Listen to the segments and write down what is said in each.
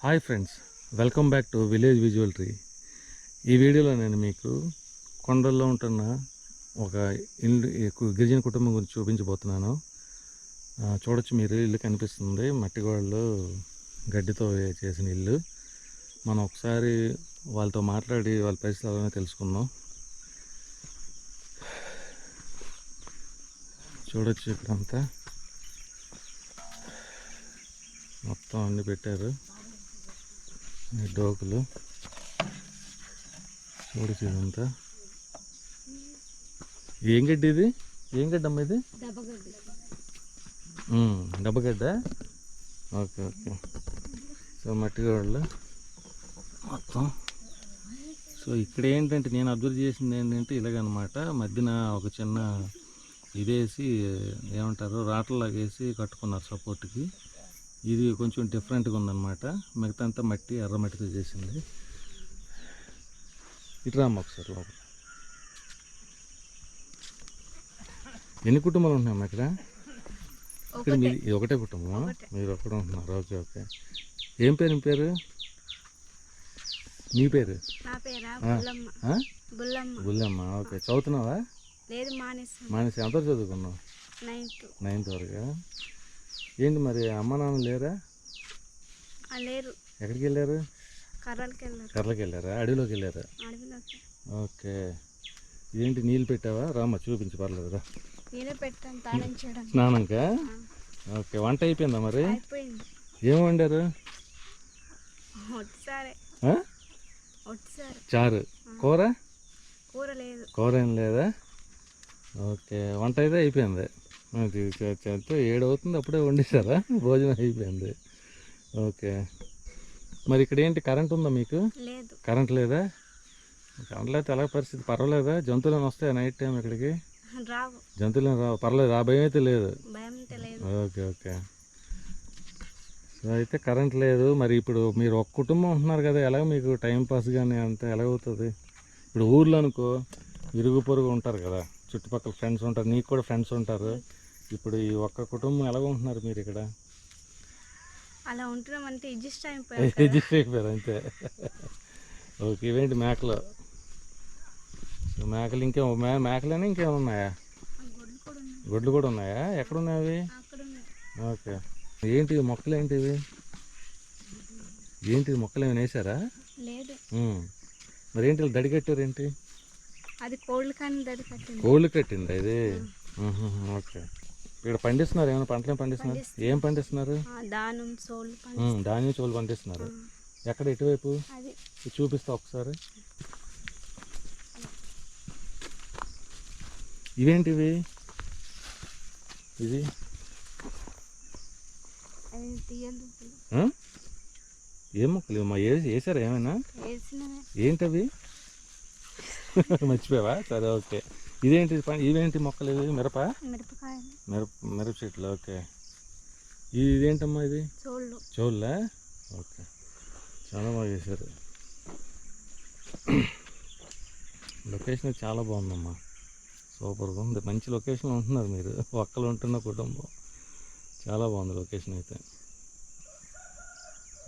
Hi friends, welcome back to village visual tree. ఈ వీడియోలో నేను మీకు కొండల్లో ఉంటున్న ఒక ఇల్లు గిరిజన కుటుంబం గురించి చూపించబోతున్నాను. చూడొచ్చు, మీరు ఇల్లు కనిపిస్తుంది, మట్టి గోడలు, గడ్డితో చేసిన ఇల్లు. మనం ఒకసారి వాళ్ళతో మాట్లాడి వాళ్ళ పరిస్థితులను తెలుసుకుందాం. చూడొచ్చు, ఇక్కడంతా మొత్తం అన్ని పెట్టారు, ఈ డోకులు. చూడచ్చు, ఇదంతా ఏం గడ్డి ఇది? ఏం గడ్డి అమ్మ ఇది? డబ్బగడ్డ. Okay okay. సో మట్టి గోడలు మొత్తం. సో ఇక్కడ ఏంటంటే నేను అబ్జర్వ్ చేసింది ఏంటంటే ఇలాగనమాట, మధ్యన ఒక చిన్న ఇదేసి ఏమంటారు రాట్లలాగా వేసి కట్టుకున్నారు సపోర్ట్కి. ఇది కొంచెం డిఫరెంట్గా ఉందన్నమాట. మిగతా అంతా మట్టి, ఎర్ర మట్టితో చేసింది. ఇటు రామ్మ ఒకసారి లోపల. ఎన్ని కుటుంబాలు ఉంటున్నాయమ్మా ఇక్కడ? ఇక్కడ మీది ఒకటే కుటుంబం, మీరు ఒక్కడే ఉంటున్నారు. Okay okay. ఏం పేరు మీ పేరు? నీ పేరు? బుల్లమ్మ. ఓకే. చదువుతున్నావా? మానేసి ఎంత చదువుకున్నావు? 9th వరకు. ఏంటి మరి అమ్మ నాన్న లేరా? లేరు. ఎక్కడికి వెళ్ళారు? కర్రలకి వెళ్ళారా? అడవిలోకి వెళ్ళారా? ఓకే. ఏంటి నీళ్ళు పెట్టావా? రామ్మ చూపించి, పర్లేదురా. స్నానంకా? ఓకే. వంట అయిపోయిందా మరి? ఏం వండారు? చారు. కూర? కూర ఏం లేదా? ఓకే. వంట అయితే అయిపోయింది. 7 అవుతుంది, అప్పుడే వండేశారా? భోజనం అయిపోయింది. ఓకే. మరి ఇక్కడ ఏంటి, కరెంట్ ఉందా మీకు? కరెంట్ లేదా? కరెంట్ లేకపోతే ఎలా పరిస్థితి? పర్వాలేదా? జంతువులను వస్తాయా నైట్ టైం ఇక్కడికి? జంతువులను రావు, పర్లేదు, ఆ భయం అయితే లేదు. Okay okay. సో అయితే కరెంట్ లేదు. మరి ఇప్పుడు మీరు ఒక కుటుంబం ఉంటున్నారు కదా, ఎలాగ మీకు టైం పాస్ కానీ అంతా ఎలాగవుతుంది? ఇప్పుడు ఊర్లో అనుకో ఇరుగు పొరుగు ఉంటారు కదా, చుట్టుపక్కల ఫ్రెండ్స్ ఉంటారు, నీకు కూడా ఫ్రెండ్స్ ఉంటారు. ఇప్పుడు ఈ ఒక్క కుటుంబం ఎలాగ ఉంటున్నారు మీరు ఇక్కడ? అలా ఉంటున్నామంటే అడ్జస్ట్ అయిపోయారు అంతే. ఓకే. ఇవేంటి మేకలు? మేకలు ఇంకే మేకలేనా ఇంకేమైనా ఉన్నాయా? గొడ్లు కూడా ఉన్నాయా? ఎక్కడున్నాయి అవి? ఓకే. ఏంటి మొక్కలు? ఏంటివి? ఏంటి మొక్కలు ఏమైనా వేసారా? మరి ఏంటి దడి కట్టారు? ఏంటి అది? కోళ్ళు కట్టిందా ఇది? ఓకే. ఇక్కడ పండిస్తున్నారు ఏమైనా పంటలు? ఏం పండిస్తున్నారు? ఏం పండిస్తున్నారు? ధాన్యం, చోళ్ళు పండిస్తున్నారు. ఎక్కడ? ఎటువైపు చూపిస్తా ఒకసారి. ఇవేంటివి? ఇది ఏం మొక్కలు వేసారా ఏమైనా? ఏంటవి? మర్చిపోయావా? సరే ఓకే. ఇదేంటి? ఇవేంటి మొక్కలు? ఇవి మిరప చెట్లు. ఓకే. ఇదేంటమ్మా ఇది? చోళ్ళా? ఓకే. చాలా బాగా చేశారు. లొకేషన్ చాలా బాగుందమ్మా, సూపర్గా ఉంది. మంచి లొకేషన్లో ఉంటున్నారు మీరు, ఒక్కలు ఉంటున్న కుటుంబం. చాలా బాగుంది లొకేషన్ అయితే.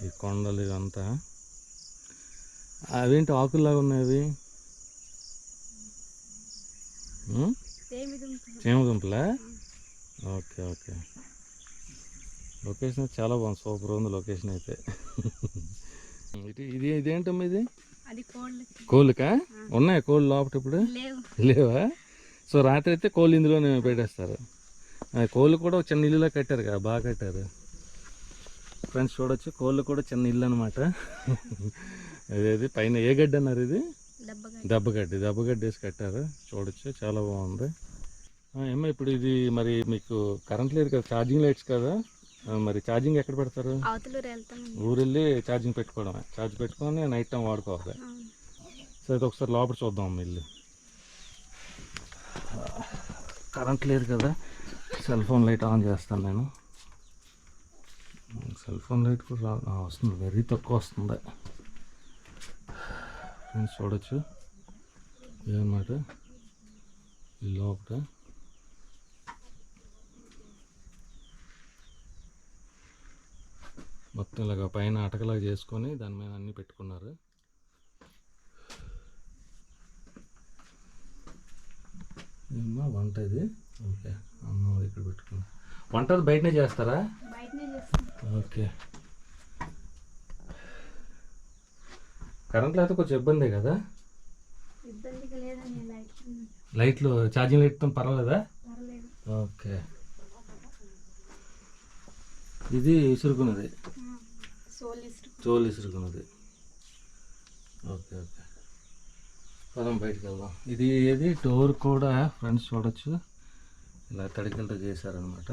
ఈ కొండలు ఇవంతా అవేంటి ఆకుల్లాగా ఉన్నాయి అవి? చేమదుంపలా? Okay okay. లొకేషన్ చాలా బాగుంది, సూపర్ ఉంది లొకేషన్ అయితే. ఇదేంటమ్మా ఇది? కోళ్ళకా? ఉన్నాయా కోళ్ళు లోపల ఇప్పుడు? లేవా? సో రాత్రి అయితే కోళ్ళు ఇందులోనే పెట్టేస్తారు. కోళ్ళు కూడా చిన్న ఇల్లులా కట్టారు కదా, బాగా కట్టారు. ఫ్రెండ్స్ చూడొచ్చు, కోళ్ళు కూడా చిన్న ఇల్లు అనమాట. అదేది పైన ఏ గడ్డి అన్నారు? ఇది దెబ్బగడ్డి వేసి కట్టారు. చూడొచ్చు, చాలా బాగుంది. ఏమో ఇప్పుడు ఇది మరి మీకు కరెంట్ లేదు కదా, ఛార్జింగ్ లైట్స్ కదా, మరి ఛార్జింగ్ ఎక్కడ పెడతారు? ఊరు వెళ్ళి ఛార్జింగ్ పెట్టుకోవడమే. ఛార్జ్ పెట్టుకొని నైట్ టైం వాడుకోవాలి. సో అయితే ఒకసారి లోపల చూద్దాం ఇల్లు. కరెంట్ లేదు కదా, సెల్ ఫోన్ లైట్ ఆన్ చేస్తాను నేను. సెల్ ఫోన్ లైట్ కూడా వస్తుంది, వెరీ తక్కువ వస్తుంది. ఫ్రెండ్స్ చూడొచ్చు ఏమన్నమాట ఈ లోపల. మొత్తం ఇలాగ పైన అటకలాగా చేసుకొని దాని మీద అన్నీ పెట్టుకున్నారు. ఏమ్మా వంట ఇది? ఓకే, అన్నం ఇక్కడ పెట్టుకున్నా. వంట బయటనే చేస్తారా? బయటనే చేస్తాం. ఓకే. కరెంట్ లేకపోతే కొంచెం ఇబ్బందే కదా? ఇబ్బందిగా లేదండి, లైట్లు ఛార్జింగ్ లైట్తో పర్వాలేదా? పర్లేదు. ఓకే. ఇది ఇసురుకున్నది, చోలు ఇసురుకున్నది. ఓకే ఓకే, పదం బయటికి వెళ్దాం. ఇది ఏది డోర్ కూడా ఫ్రెండ్స్ చూడొచ్చు, ఇలా తడికలతో చేశారనమాట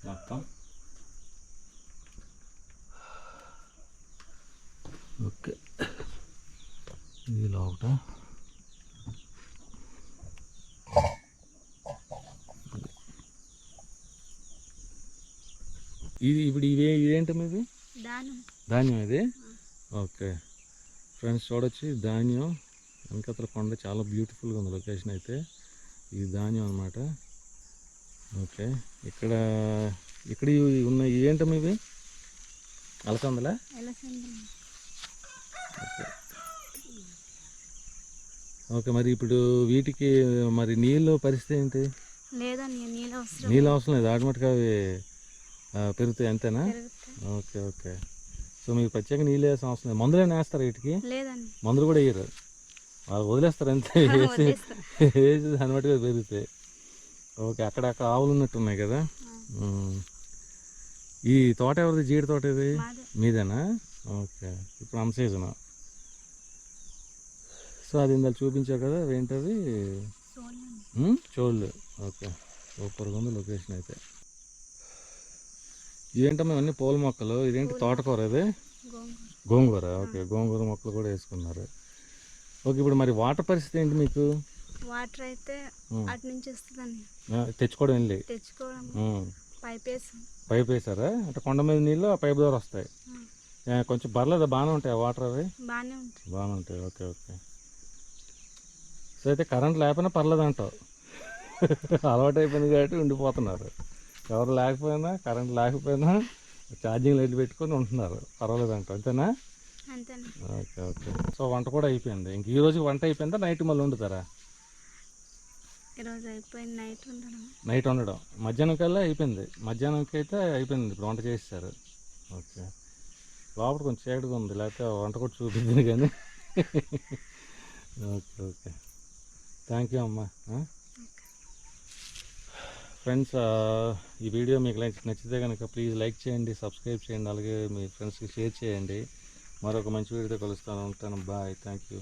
మొత్తం. ఓకే, ఇది లోపట. ఇది ఇప్పుడు ఇదేంటమ్మా ఇది? ధాన్యం ఇది. ఓకే ఫ్రెండ్స్ చూడొచ్చు, ధాన్యం వెనకతల కొండ చాలా బ్యూటిఫుల్గా ఉంది లొకేషన్ అయితే. ఇది ధాన్యం అనమాట. ఓకే, ఇక్కడ ఉన్న ఏంటమ్మా ఇవి? అలసందలా? ఓకే ఓకే, మరి ఇప్పుడు వీటికి మరి నీళ్ళు పరిస్థితి ఏంటి? నీళ్ళు అవసరం లేదు, ఆటోమేటిక్గా అవి పెరుగుతాయి అంతేనా? Okay okay. సో మీకు ప్రత్యేక నీళ్ళు వేసిన అవసరం లేదు. మందులు ఏమైనా వేస్తారు వీటికి? మందులు కూడా వేయరు, వాళ్ళు వదిలేస్తారు అంతే. వేసి దాన్ని బట్టి పెరుగుతాయి. ఓకే, అక్కడక్కడ ఆవులు ఉన్నట్టు ఉన్నాయి కదా. ఈ తోట ఎవరిది? జీడి తోట ఇది మీదేనా? ఓకే, ఇప్పుడు అన్ సీజన్. సో అది ఇందాక చూపించావు కదా, ఏంటది? చోళ్ళు. ఓకే, సూపర్గా ఉంది లొకేషన్ అయితే. ఇదేంటమ్మా ఇవన్నీ పూల మొక్కలు, ఇదేంటి తోటకూర? ఇది గోంగూర. ఓకే, గోంగూర మొక్కలు కూడా వేసుకున్నారు. ఓకే, ఇప్పుడు మరి వాటర్ పరిస్థితి ఏంటి మీకు? వాటర్ అయితే అటు నుంచి వస్తుందండి, తెచ్చుకోవడం వెళ్ళి పైప్ వేసారా? అంటే కొండ మీద నీళ్ళు ఆ పైప్ ద్వారా వస్తాయి. కొంచెం బర్లేదా? బాగానే ఉంటాయి వాటర్ అవి? బాగానే ఉంటాయి. Okay okay. సో అయితే కరెంట్ లేకపోయినా పర్లేదు అంటావు. అలవాటు అయిపోయింది కాబట్టి ఉండిపోతున్నారు. ఎవరు లేకపోయినా, కరెంట్ లేకపోయినా ఛార్జింగ్ లైట్ పెట్టుకొని ఉంటున్నారు, పర్వాలేదు అంటావు, అంతేనా? Okay okay. సో వంట కూడా అయిపోయింది. ఇంక ఈ రోజు వంట అయిపోయిందా? నైట్ మళ్ళీ వండుతారా? నైట్ వండడం మధ్యాహ్నం కల్లా అయిపోయింది. మధ్యాహ్నంకి అయితే అయిపోయింది, ఇప్పుడు వంట చేసేసారు. ఓకే, లోపల కొంచెం చీకటిగా ఉంది, లేకపోతే వంట కూడా చూపించింది కానీ. ఓకే ఓకే, థ్యాంక్ యూ అమ్మా. ఫ్రెండ్స్, ఈ వీడియో మీకు నచ్చితే కనుక ప్లీజ్ లైక్ చేయండి, సబ్స్క్రైబ్ చేయండి, అలాగే మీ ఫ్రెండ్స్కి షేర్ చేయండి. మరొక మంచి వీడియోతో కలుస్తాను. ఉంటాను, బాయ్, థ్యాంక్ యూ.